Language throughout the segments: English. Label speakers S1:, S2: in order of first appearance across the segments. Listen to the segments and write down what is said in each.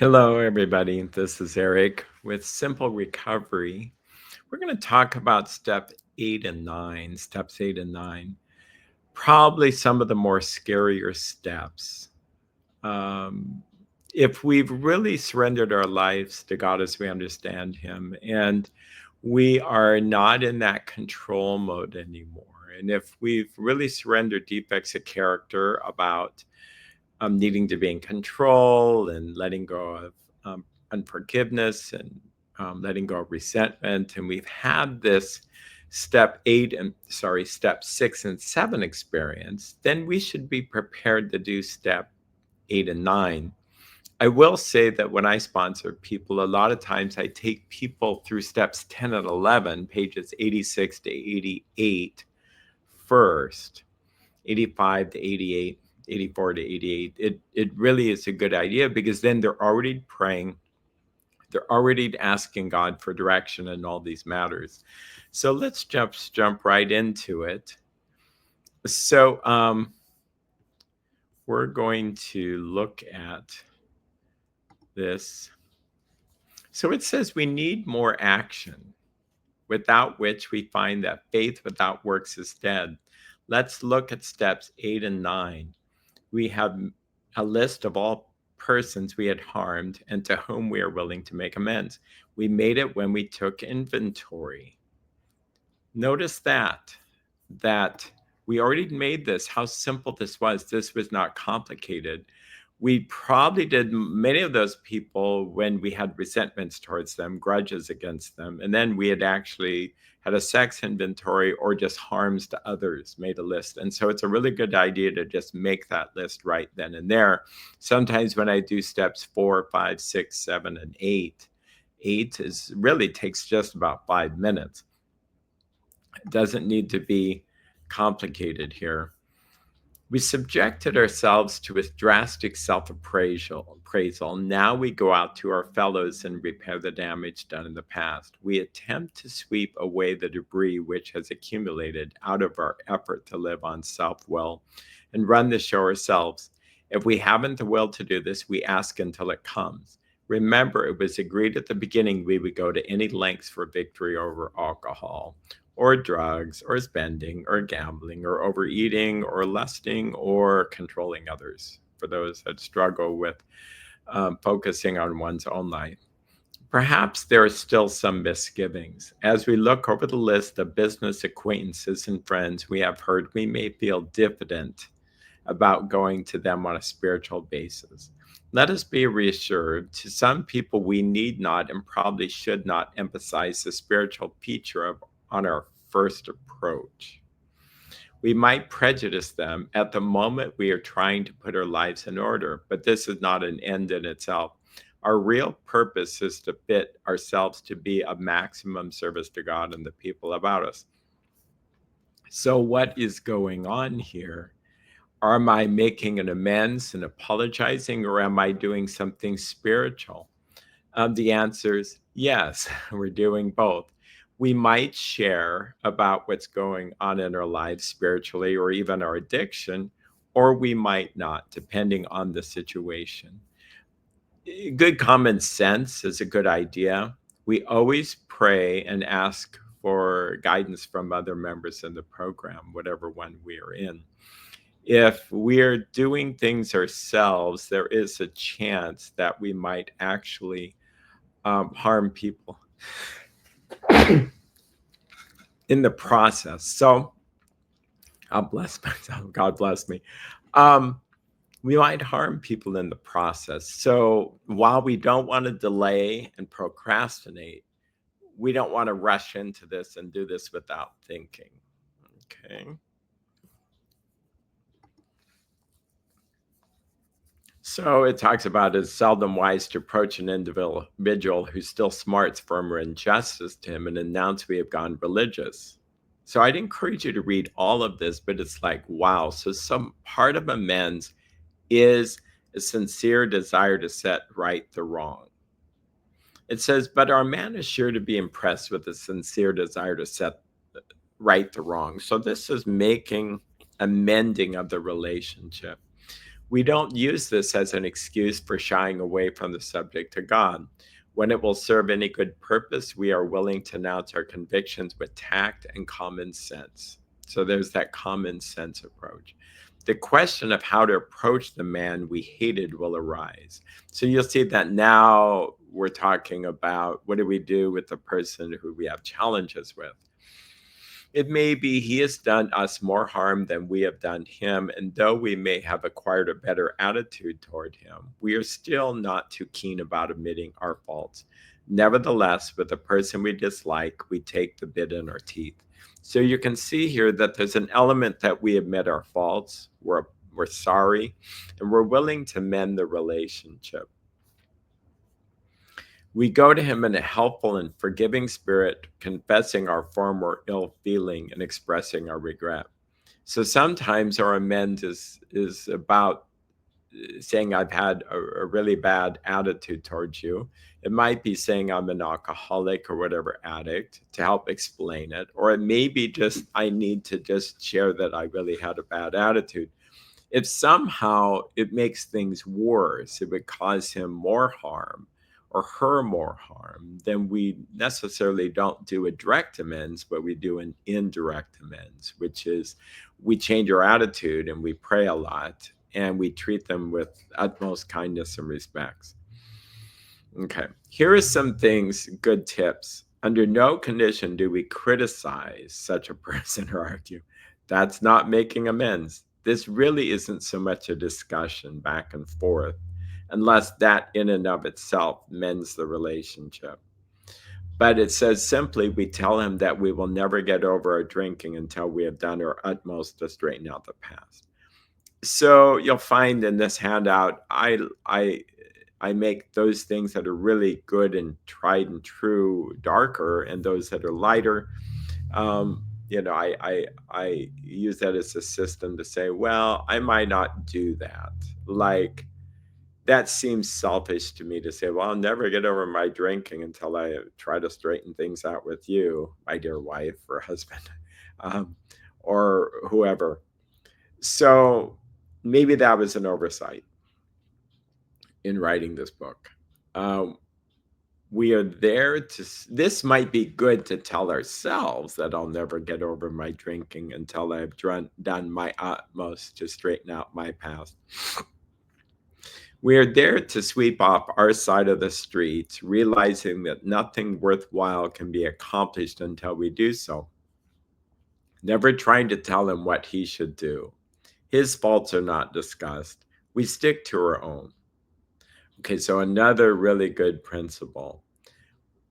S1: Hello, everybody. This is Erik with Simple Recovery. We're going to talk about steps 8 and 9, probably some of the more scarier steps. Um, if we've really surrendered our lives to God as we understand Him, and we are not in that control mode anymore, and if we've really surrendered defects of character about needing to be in control and letting go of unforgiveness and letting go of resentment. And we've had this step 6 and 7 experience, then we should be prepared to do step 8 and 9. I will say that when I sponsor people, a lot of times I take people through steps 10 and 11, pages 86 to 88 first, 85 to 88, 84 to 88. It really is a good idea because then they're already praying, they're already asking God for direction in all these matters. So let's jump right into it. So we're going to look at this. So it says we need more action, without which we find that faith without works is dead. Let's look at steps 8 and 9. We have a list of all persons we had harmed and to whom we are willing to make amends. We made it when we took inventory. Notice that we already made this, how simple this was. This was not complicated. We probably did many of those people when we had resentments towards them, grudges against them, and then we had actually had a sex inventory or just harms to others, made a list. And so it's a really good idea to just make that list right then and there. Sometimes when I do steps 4, 5, 6, 7, and 8, 8 is really takes just about 5 minutes. It doesn't need to be complicated here. We subjected ourselves to a drastic self-appraisal. Now we go out to our fellows and repair the damage done in the past. We attempt to sweep away the debris which has accumulated out of our effort to live on self-will and run the show ourselves. If we haven't the will to do this, we ask until it comes. Remember, it was agreed at the beginning we would go to any lengths for victory over alcohol, or drugs, or spending, or gambling, or overeating, or lusting, or controlling others, for those that struggle with focusing on one's own life. Perhaps there are still some misgivings. As we look over the list of business acquaintances and friends we have heard, we may feel diffident about going to them on a spiritual basis. Let us be reassured, to some people, we need not and probably should not emphasize the spiritual feature on our first approach. We might prejudice them at the moment we are trying to put our lives in order, but this is not an end in itself. Our real purpose is to fit ourselves to be of maximum service to God and the people about us. So, what is going on here? Am I making an amends and apologizing, or am I doing something spiritual? The answer is yes, we're doing both. We might share about what's going on in our lives spiritually or even our addiction, or we might not, depending on the situation. Good common sense is a good idea. We always pray and ask for guidance from other members in the program, whatever one we are in. If we're doing things ourselves, there is a chance that we might actually harm people in the process. So I'll bless myself. God bless me. Um, we might harm people in the process. So while we don't want to delay and procrastinate, we don't want to rush into this and do this without thinking. Okay. So it talks about it's seldom wise to approach an individual who still smarts from injustice to him and announce we have gone religious. So I'd encourage you to read all of this, but it's like, wow. So some part of amends is a sincere desire to set right the wrong. It says, but our man is sure to be impressed with a sincere desire to set right the wrong. So this is making amending of the relationship. We don't use this as an excuse for shying away from the subject to God. When it will serve any good purpose, we are willing to announce our convictions with tact and common sense. So there's that common sense approach. The question of how to approach the man we hated will arise. So you'll see that now we're talking about what do we do with the person who we have challenges with. It may be he has done us more harm than we have done him, and though we may have acquired a better attitude toward him, we are still not too keen about admitting our faults. Nevertheless, with the person we dislike, we take the bit in our teeth. So you can see here that there's an element that we admit our faults, we're sorry, and we're willing to mend the relationship. We go to him in a helpful and forgiving spirit, confessing our former ill feeling and expressing our regret. So sometimes our amends is about saying I've had a really bad attitude towards you. It might be saying I'm an alcoholic or whatever addict to help explain it. Or it may be just I need to just share that I really had a bad attitude. If somehow it makes things worse, it would cause him more harm or her more harm, then we necessarily don't do a direct amends, but we do an indirect amends, which is we change our attitude and we pray a lot and we treat them with utmost kindness and respect. Okay, here are some things, good tips. Under no condition do we criticize such a person or argue. That's not making amends. This really isn't so much a discussion back and forth, unless that in and of itself mends the relationship. But it says simply, we tell him that we will never get over our drinking until we have done our utmost to straighten out the past. So you'll find in this handout, I make those things that are really good and tried and true darker, and those that are lighter. I use that as a system to say, well, I might not do that. Like that seems selfish to me to say, well, I'll never get over my drinking until I try to straighten things out with you, my dear wife or husband, um, or whoever. So maybe that was an oversight in writing this book. Um, we are there to, this might be good to tell ourselves that I'll never get over my drinking until I've done my utmost to straighten out my past. We are there to sweep off our side of the street, realizing that nothing worthwhile can be accomplished until we do so. Never trying to tell him what he should do. His faults are not discussed. We stick to our own. Okay, so another really good principle.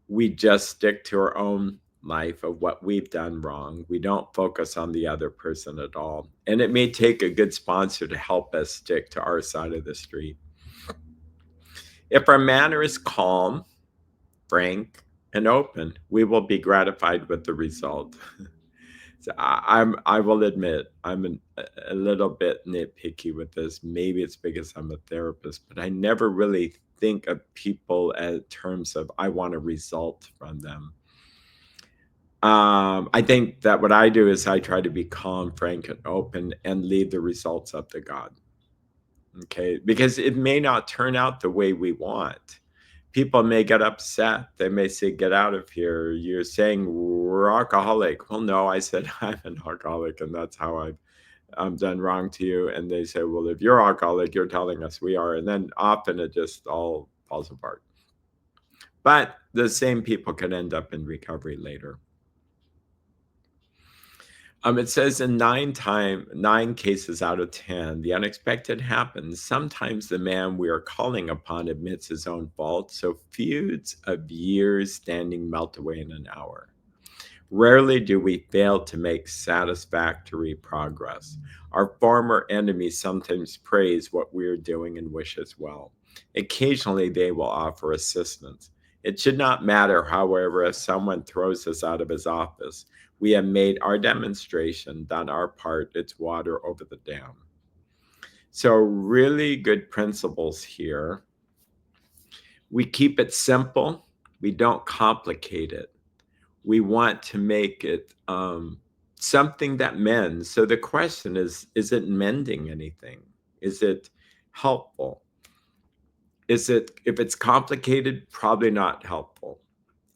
S1: We just stick to our own life of what we've done wrong. We don't focus on the other person at all. And it may take a good sponsor to help us stick to our side of the street. If our manner is calm, frank, and open, we will be gratified with the result. So I will admit I'm a little bit nitpicky with this. Maybe it's because I'm a therapist, but I never really think of people as terms of I want a result from them. I think that what I do is I try to be calm, frank, and open, and leave the results up to God. Okay, because it may not turn out the way we want. People may get upset. They may say, "Get out of here. You're saying we're alcoholic." Well, no, I said I'm an alcoholic, and that's how I've done wrong to you. And they say, "Well, if you're alcoholic, you're telling us we are." And then often it just all falls apart. But the same people can end up in recovery later. It says in nine cases out of 10, the unexpected happens. Sometimes the man we are calling upon admits his own fault, so feuds of years standing melt away in an hour. Rarely do we fail to make satisfactory progress. Our former enemies sometimes praise what we are doing and wish us well. Occasionally, they will offer assistance. It should not matter, however, if someone throws us out of his office. We have made our demonstration, done our part, it's water over the dam. So, really good principles here. We keep it simple, we don't complicate it. We want to make it something that mends. So the question is it mending anything? Is it helpful? If it's complicated, probably not helpful.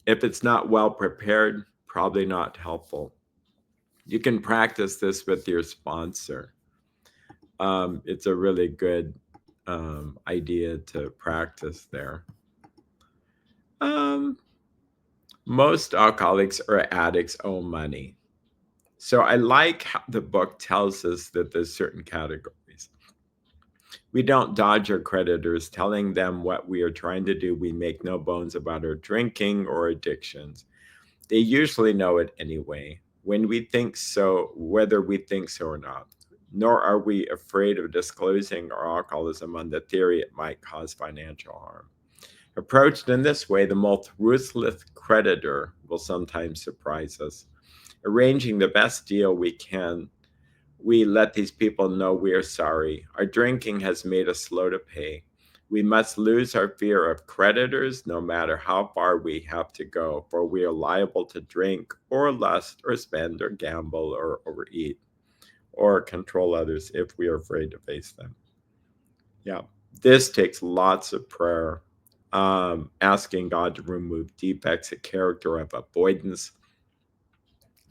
S1: If it's not well prepared, probably not helpful. You can practice this with your sponsor. It's a really good idea to practice there. Um, most alcoholics or addicts owe money. So I like how the book tells us that there's certain categories. We don't dodge our creditors, telling them what we are trying to do. We make no bones about our drinking or addictions. They usually know it anyway, when we think so, whether we think so or not. Nor are we afraid of disclosing our alcoholism on the theory it might cause financial harm. Approached in this way, the most ruthless creditor will sometimes surprise us. Arranging the best deal we can, we let these people know we are sorry. Our drinking has made us slow to pay. We must lose our fear of creditors no matter how far we have to go, for we are liable to drink or lust or spend or gamble or overeat or control others if we are afraid to face them. Yeah, this takes lots of prayer, asking God to remove defects of character of avoidance.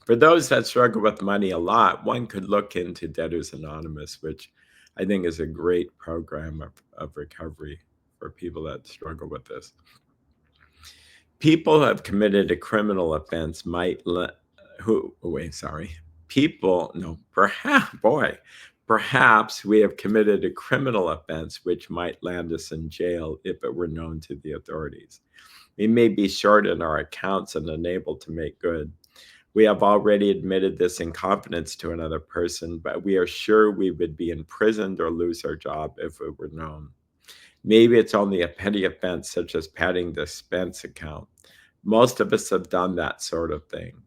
S1: For those that struggle with money a lot, one could look into Debtors Anonymous, which I think is a great program of recovery for people that struggle with this. People who have committed a criminal offense might people, no, perhaps we have committed a criminal offense which might land us in jail if it were known to the authorities. We may be short in our accounts and unable to make good. We have already admitted this in confidence to another person, but we are sure we would be imprisoned or lose our job if it were known. Maybe it's only a petty offense, such as padding the expense account. Most of us have done that sort of thing.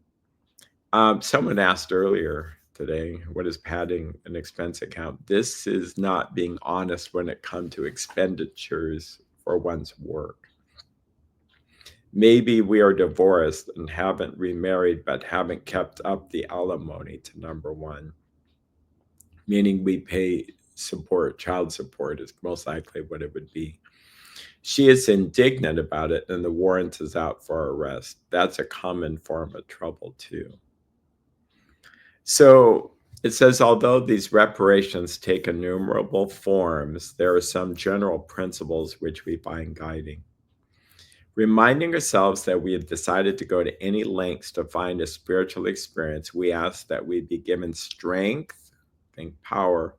S1: Someone asked earlier today, what is padding an expense account? This is not being honest when it comes to expenditures for one's work. Maybe we are divorced and haven't remarried, but haven't kept up the alimony to number one, meaning we pay support, child support is most likely what it would be. She is indignant about it, and the warrant is out for arrest. That's a common form of trouble, too. So it says, although these reparations take innumerable forms, there are some general principles which we find guiding. Reminding ourselves that we have decided to go to any lengths to find a spiritual experience, we ask that we be given strength, think power,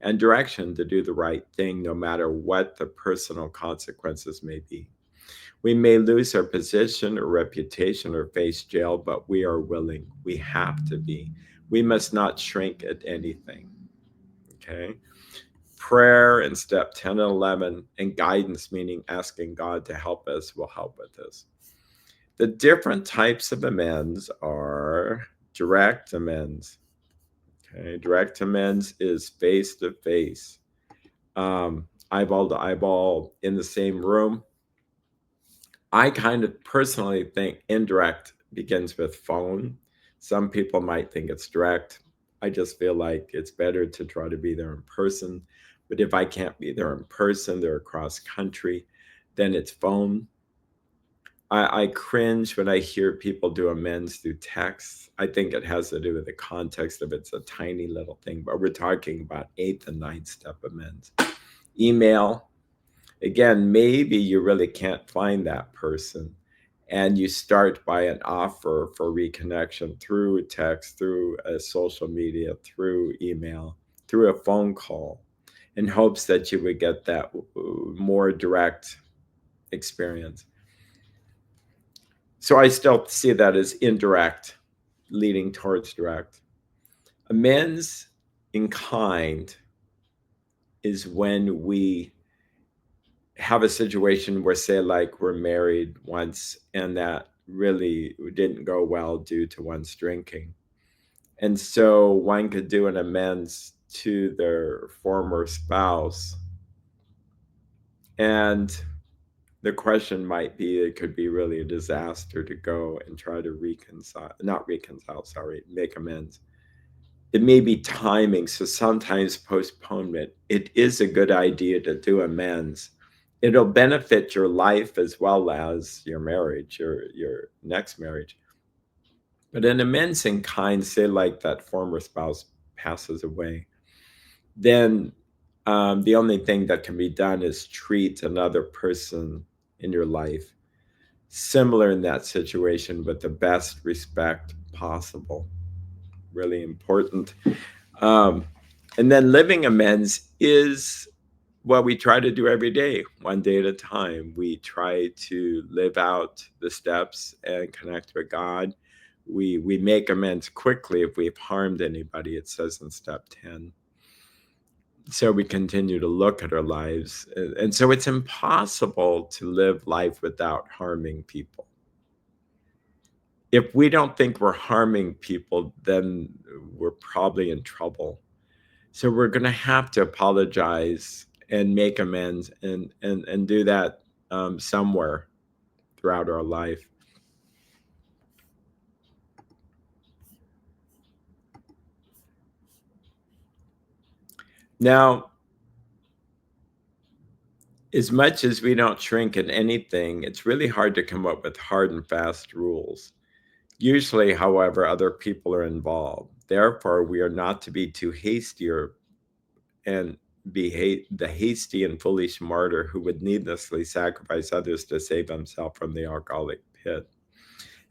S1: and direction to do the right thing, no matter what the personal consequences may be. We may lose our position or reputation or face jail, but we are willing. We have to be. We must not shrink at anything. Okay? Prayer in step 10 and 11, and guidance, meaning asking God to help us, will help with this. The different types of amends are direct amends. Okay, direct amends is face to face, eyeball to eyeball in the same room. I kind of personally think indirect begins with phone. Some people might think it's direct. I just feel like it's better to try to be there in person. But if I can't be there in person, they're across country, then it's phone. I cringe when I hear people do amends through text. I think it has to do with the context of it's a tiny little thing, but we're talking about eighth and ninth step amends. Email, again, maybe you really can't find that person. And you start by an offer for reconnection through text, through a social media, through email, through a phone call, in hopes that you would get that more direct experience. So I still see that as indirect, leading towards direct. Amends in kind is when we have a situation where, say, like we're married once and that really didn't go well due to one's drinking. And so one could do an amends to their former spouse. And the question might be, it could be really a disaster to go and try to make amends. it may be timing. So sometimes postponement, it is a good idea to do amends. It'll benefit your life as well as your marriage, your next marriage. But an amends in kind, say like that former spouse passes away, then the only thing that can be done is treat another person in your life similar in that situation with the best respect possible. Really important. Um, and then living amends is what we try to do every day, one day at a time. We try to live out the steps and connect with God. We make amends quickly if we've harmed anybody, it says in step 10. So we continue to look at our lives. And so it's impossible to live life without harming people. If we don't think we're harming people, then we're probably in trouble. So we're going to have to apologize and make amends and do that somewhere throughout our life. Now, as much as we don't shrink at anything, it's really hard to come up with hard and fast rules. Usually, however, other people are involved. Therefore, we are not to be too hasty or and be the hasty and foolish martyr who would needlessly sacrifice others to save himself from the alcoholic pit.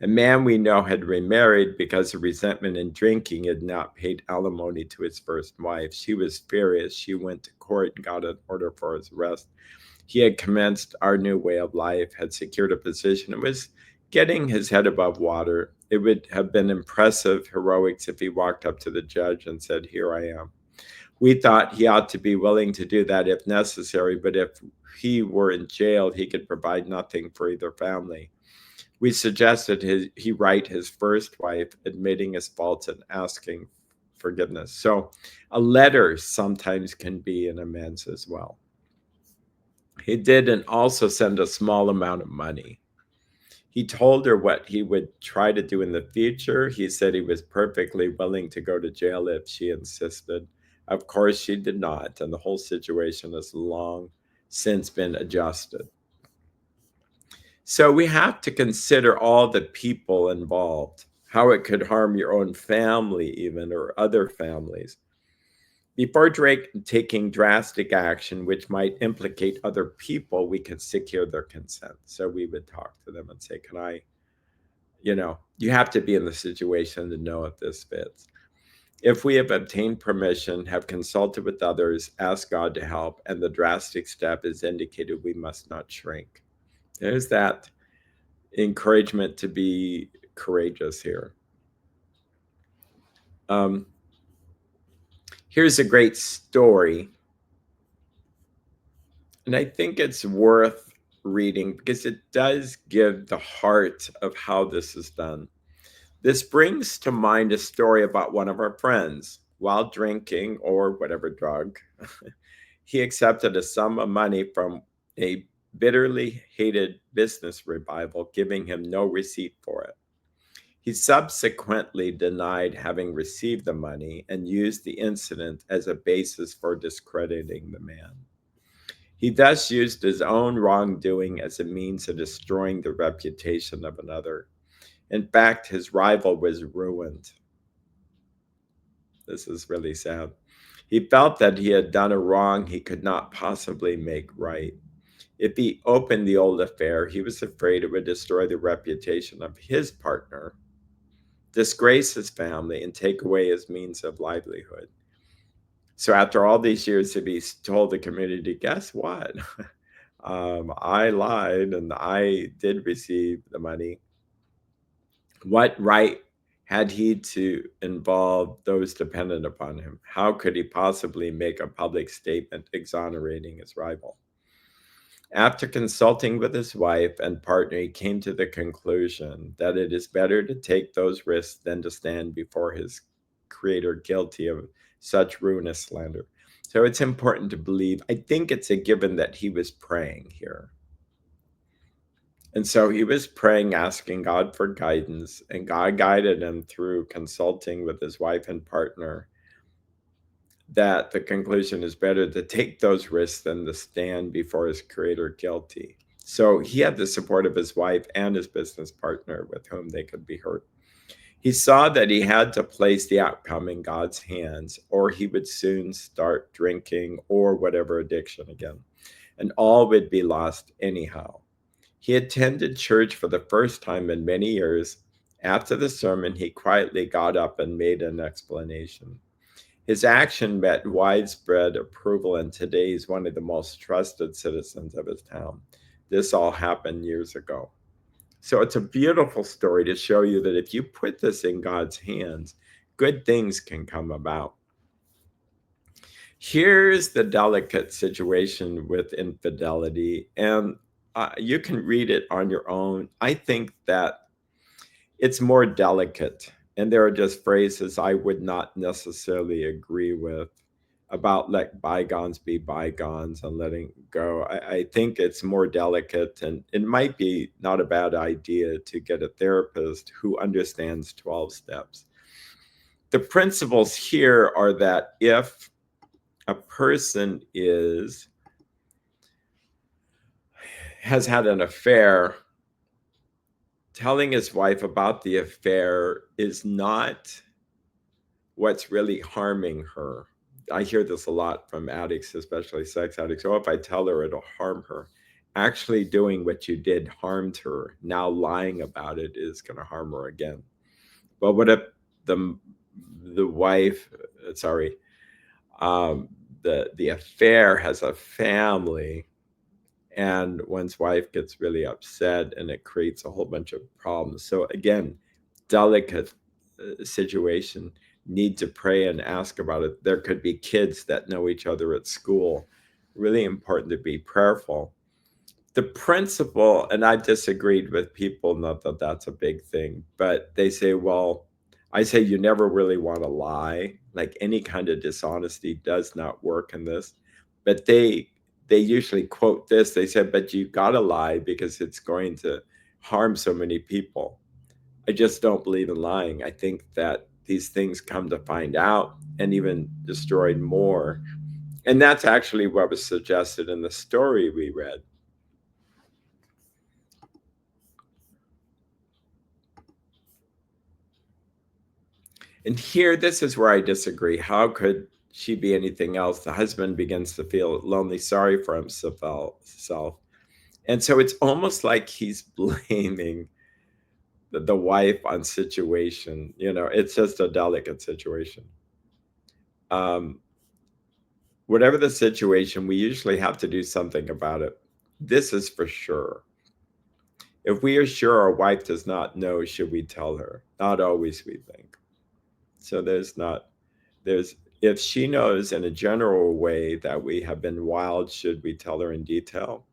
S1: A man we know had remarried because of resentment and drinking, had not paid alimony to his first wife. She was furious. She went to court and got an order for his arrest. He had commenced our new way of life, had secured a position, and was getting his head above water. It would have been impressive heroics if he walked up to the judge and said, "Here I am." We thought he ought to be willing to do that if necessary, but if he were in jail, he could provide nothing for either family. We suggested he write his first wife, admitting his faults and asking forgiveness. So a letter sometimes can be an amends as well. He did and also send a small amount of money. He told her what he would try to do in the future. He said he was perfectly willing to go to jail if she insisted. Of course, she did not, and the whole situation has long since been adjusted. So we have to consider all the people involved, how it could harm your own family, even, or other families. Before taking drastic action, which might implicate other people, we can secure their consent. So we would talk to them and say, "Can I, you have to be in the situation to know if this fits." If we have obtained permission, have consulted with others, asked God to help, and the drastic step is indicated, we must not shrink. There's that encouragement to be courageous here. Um, Here's a great story, and I think it's worth reading because it does give the heart of how this is done. This brings to mind a story about one of our friends. While drinking or whatever drug, he accepted a sum of money from a bitterly hated business rival, giving him no receipt for it. He subsequently denied having received the money and used the incident as a basis for discrediting the man. He thus used his own wrongdoing as a means of destroying the reputation of another. In fact, his rival was ruined. This is really sad. He felt that he had done a wrong he could not possibly make right. If he opened the old affair, he was afraid it would destroy the reputation of his partner, disgrace his family, and take away his means of livelihood. So, after all these years, if he told the community, "Guess what? I lied and I did receive the money," what right had he to involve those dependent upon him? How could he possibly make a public statement exonerating his rival? After consulting with his wife and partner, he came to the conclusion that it is better to take those risks than to stand before his creator guilty of such ruinous slander. So it's important to believe. I think it's a given that he was praying here. And so he was praying, asking God for guidance, and God guided him through consulting with his wife and partner. that the conclusion is better to take those risks than to stand before his creator guilty. So he had the support of his wife and his business partner with whom they could be hurt. He saw that he had to place the outcome in God's hands, or he would soon start drinking or whatever addiction again, and all would be lost anyhow. He attended church for the first time in many years. After the sermon, he quietly got up and made an explanation. His action met widespread approval, and today he's one of the most trusted citizens of his town. This all happened years ago. So it's a beautiful story to show you that if you put this in God's hands, good things can come about. Here's the delicate situation with infidelity, and you can read it on your own. I think that it's more delicate, and there are just phrases I would not necessarily agree with about let bygones be bygones and letting go. I think it's more delicate, and it might be not a bad idea to get a therapist who understands 12 steps. The principles here are that if a person has had an affair, telling his wife about the affair is not what's really harming her. I hear this a lot from addicts, especially sex addicts. Oh, if I tell her, it'll harm her. Actually, doing what you did harmed her. Now lying about it is going to harm her again. But what if the wife, sorry, the affair has a family, and one's wife gets really upset, and it creates a whole bunch of problems. So again, delicate situation. Need to pray and ask about it. There could be kids that know each other at school. Really important to be prayerful. The principle, and I've disagreed with people, not that that's a big thing, but they say, well, I say you never really want to lie. Like any kind of dishonesty does not work in this. But they usually quote this. They said, but you got to lie because it's going to harm so many people. I just don't believe in lying. I think that these things come to find out and even destroyed more. And that's actually what was suggested in the story we read. And here, this is where I disagree. How could she be anything else? The husband begins to feel lonely, sorry for himself. And so it's almost like he's blaming the wife on situation. It's just a delicate situation. Whatever the situation, we usually have to do something about it. This is for sure. If we are sure our wife does not know, should we tell her? Not always, we think. So if she knows in a general way that we have been wild, should we tell her in detail?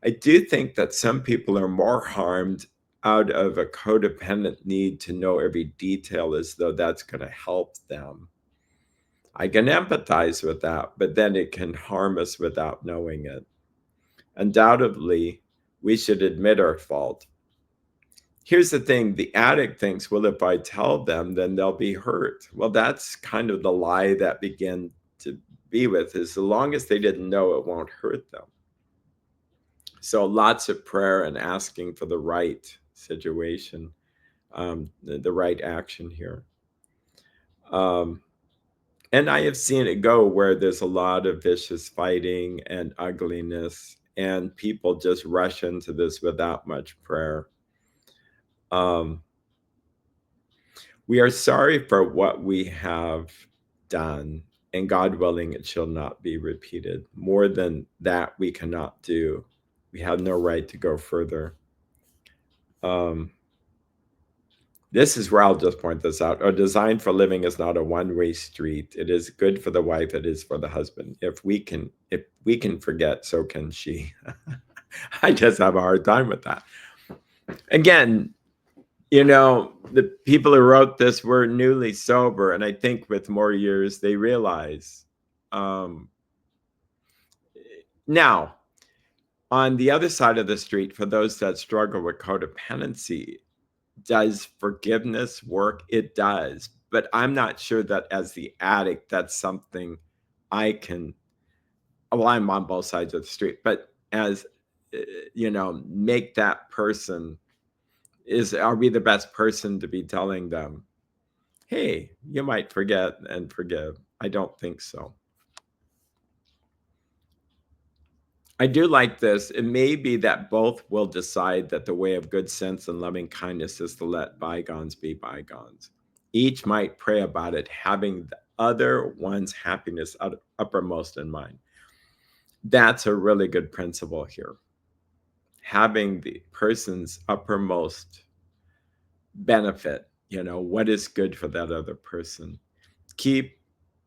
S1: I do think that some people are more harmed out of a codependent need to know every detail as though that's going to help them. I can empathize with that, but then it can harm us without knowing it. Undoubtedly, we should admit our fault. Here's the thing, the addict thinks, well, if I tell them, then they'll be hurt. Well, that's kind of the lie that begin to be with, is as long as they didn't know, it won't hurt them. So lots of prayer and asking for the right situation, the right action here. And I have seen it go where there's a lot of vicious fighting and ugliness, and people just rush into this without much prayer. We are sorry for what we have done, and God willing, it shall not be repeated. More than that, we cannot do. We have no right to go further. This is where I'll just point this out. A design for living is not a one-way street. It is good for the wife. It is for the husband. If we can forget, so can she. I just have a hard time with that. Again, the people who wrote this were newly sober, and I think with more years they realize. Now, on the other side of the street, for those that struggle with codependency, does forgiveness work? It does, but I'm not sure that as the addict, that's something I can, well, I'm on both sides of the street, but as, make that person are we the best person to be telling them, hey, you might forget and forgive? I don't think so. I do like this. It may be that both will decide that the way of good sense and loving kindness is to let bygones be bygones. Each might pray about it, having the other one's happiness uppermost in mind. That's a really good principle here. Having the person's uppermost benefit, what is good for that other person. Keep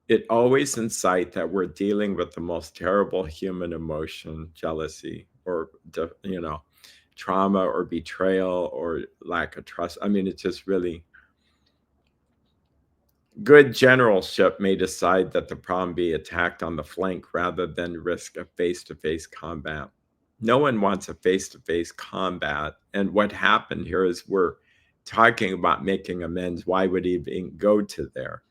S1: it always in sight that we're dealing with the most terrible human emotion, jealousy, or trauma or betrayal or lack of trust. I mean, it's just really good generalship may decide that the problem be attacked on the flank rather than risk a face-to-face combat. No one wants a face-to-face combat. And what happened here is we're talking about making amends. Why would he even go to there?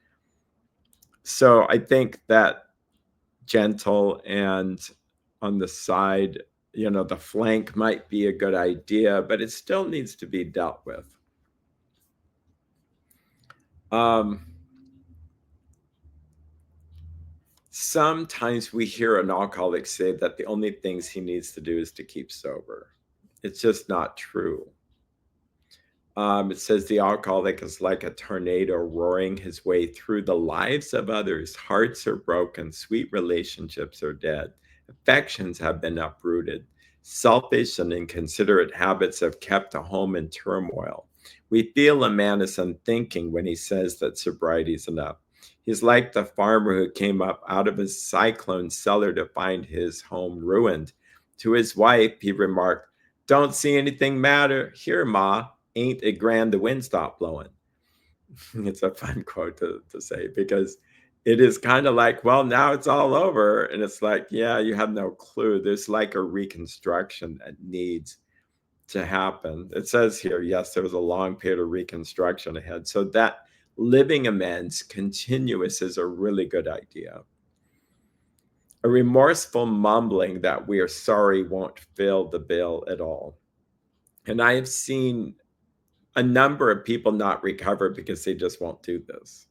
S1: So I think that gentle and on the side, the flank might be a good idea, but it still needs to be dealt with. Sometimes we hear an alcoholic say that the only things he needs to do is to keep sober. It's just not true. It says the alcoholic is like a tornado roaring his way through the lives of others. Hearts are broken, sweet relationships are dead, affections have been uprooted, selfish and inconsiderate habits have kept a home in turmoil. We feel a man is unthinking when he says that sobriety is enough. He's like the farmer who came up out of his cyclone cellar to find his home ruined. To his wife, he remarked, "Don't see anything matter here, Ma. Ain't it grand the wind stopped blowing?" It's a fun quote to say because it is kind of like, well, now it's all over. And it's like, yeah, you have no clue. There's like a reconstruction that needs to happen. It says here, yes, there was a long period of reconstruction ahead. So that living amends continuous is a really good idea. A remorseful mumbling that we are sorry won't fill the bill at all. And I have seen a number of people not recover because they just won't do this.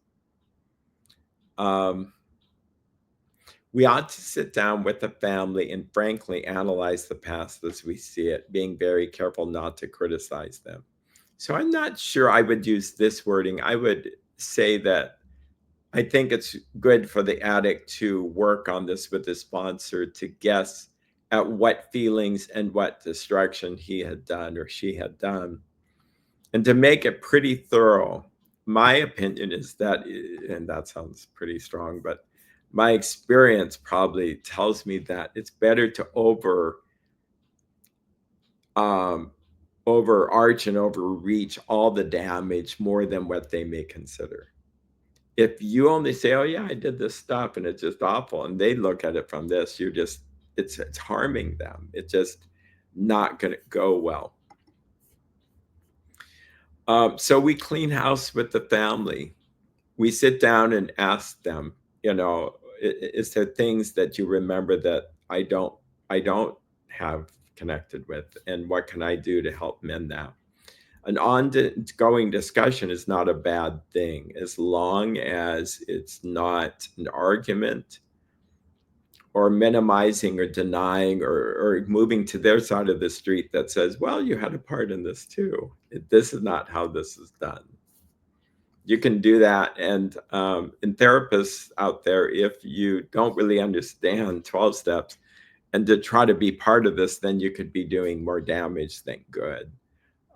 S1: Um, we ought to sit down with the family and frankly analyze the past as we see it, being very careful not to criticize them. So I'm not sure I would use this wording. I would say that I think it's good for the addict to work on this with the sponsor to guess at what feelings and what destruction he had done or she had done. And to make it pretty thorough, my opinion is that, and that sounds pretty strong, but my experience probably tells me that it's better to um, overarch and overreach all the damage more than what they may consider. If you only say, "Oh yeah, I did this stuff and it's just awful," and they look at it from this, it's harming them. It's just not going to go well. So we clean house with the family. We sit down and ask them, is there things that you remember that I don't have connected with, and what can I do to help mend that? An ongoing discussion is not a bad thing as long as it's not an argument or minimizing or denying or moving to their side of the street that says, well, you had a part in this too. This is not how this is done. You can do that. And therapists out there, if you don't really understand 12 steps and to try to be part of this, then you could be doing more damage than good.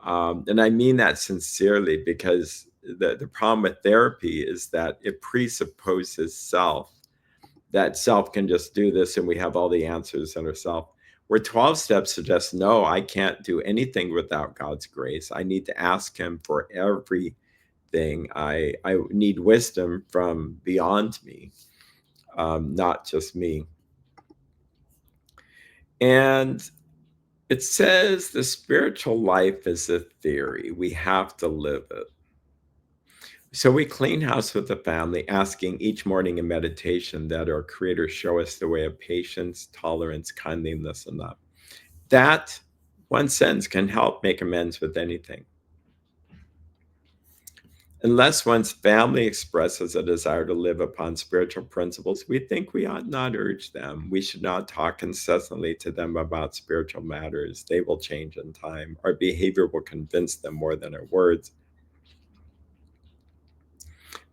S1: And I mean that sincerely because the problem with therapy is that it presupposes self, that self can just do this and we have all the answers in ourself. Where 12 steps suggest, no, I can't do anything without God's grace. I need to ask him for everything. I need wisdom from beyond me, not just me. And it says the spiritual life is a theory. We have to live it. So we clean house with the family, asking each morning in meditation that our Creator show us the way of patience, tolerance, kindliness, and love. That one sentence can help make amends with anything. Unless one's family expresses a desire to live upon spiritual principles, we think we ought not urge them. We should not talk incessantly to them about spiritual matters. They will change in time. Our behavior will convince them more than our words.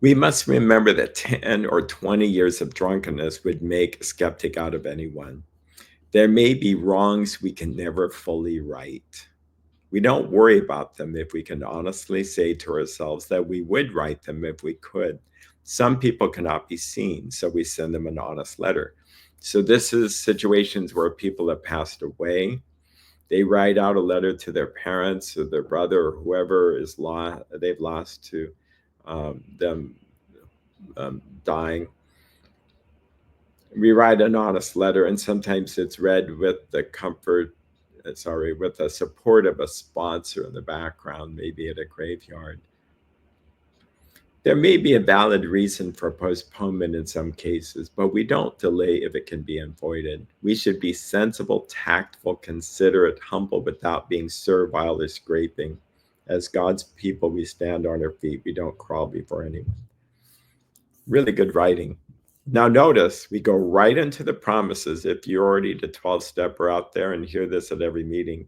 S1: We must remember that 10 or 20 years of drunkenness would make a skeptic out of anyone. There may be wrongs we can never fully right. We don't worry about them if we can honestly say to ourselves that we would right them if we could. Some people cannot be seen, so we send them an honest letter. So this is situations where people have passed away. They write out a letter to their parents or their brother or whoever is they've lost to them dying. We write an honest letter, and sometimes it's read with the with the support of a sponsor in the background, maybe at a graveyard. There may be a valid reason for postponement in some cases, but we don't delay if it can be avoided. We should be sensible, tactful, considerate, humble without being servile or scraping. As God's people, we stand on our feet. We don't crawl before anyone. Really good writing. Now, notice we go right into the promises. If you're already the 12 stepper out there and hear this at every meeting,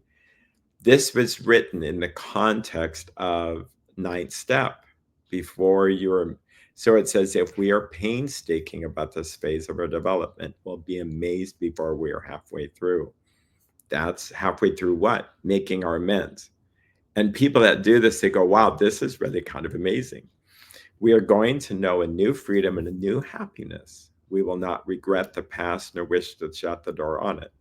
S1: this was written in the context of ninth step before you're. So it says, if we are painstaking about this phase of our development, we'll be amazed before we are halfway through. That's halfway through what? Making our amends. And people that do this, they go, wow, this is really kind of amazing. We are going to know a new freedom and a new happiness. We will not regret the past nor wish to shut the door on it.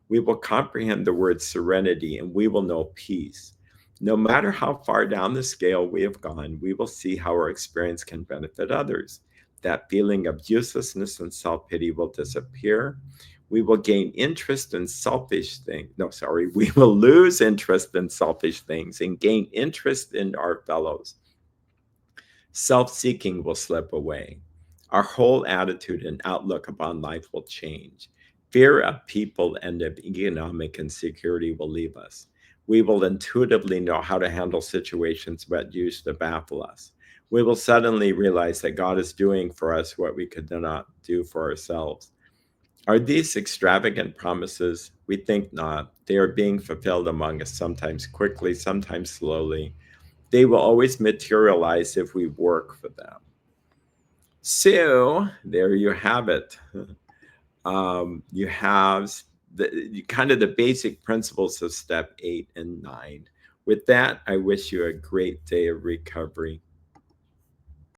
S1: We will comprehend the word serenity and we will know peace. No matter how far down the scale we have gone, we will see how our experience can benefit others. That feeling of uselessness and self pity will disappear. We will gain interest in selfish things. No, sorry. We will lose interest in selfish things and gain interest in our fellows. Self-seeking will slip away. Our whole attitude and outlook upon life will change. Fear of people and of economic insecurity will leave us. We will intuitively know how to handle situations that used to baffle us. We will suddenly realize that God is doing for us what we could not do for ourselves. Are these extravagant promises? We think not. They are being fulfilled among us, sometimes quickly, sometimes slowly. They will always materialize if we work for them. So there you have it. You have kind of the basic principles of step 8 and 9. With that, I wish you a great day of recovery.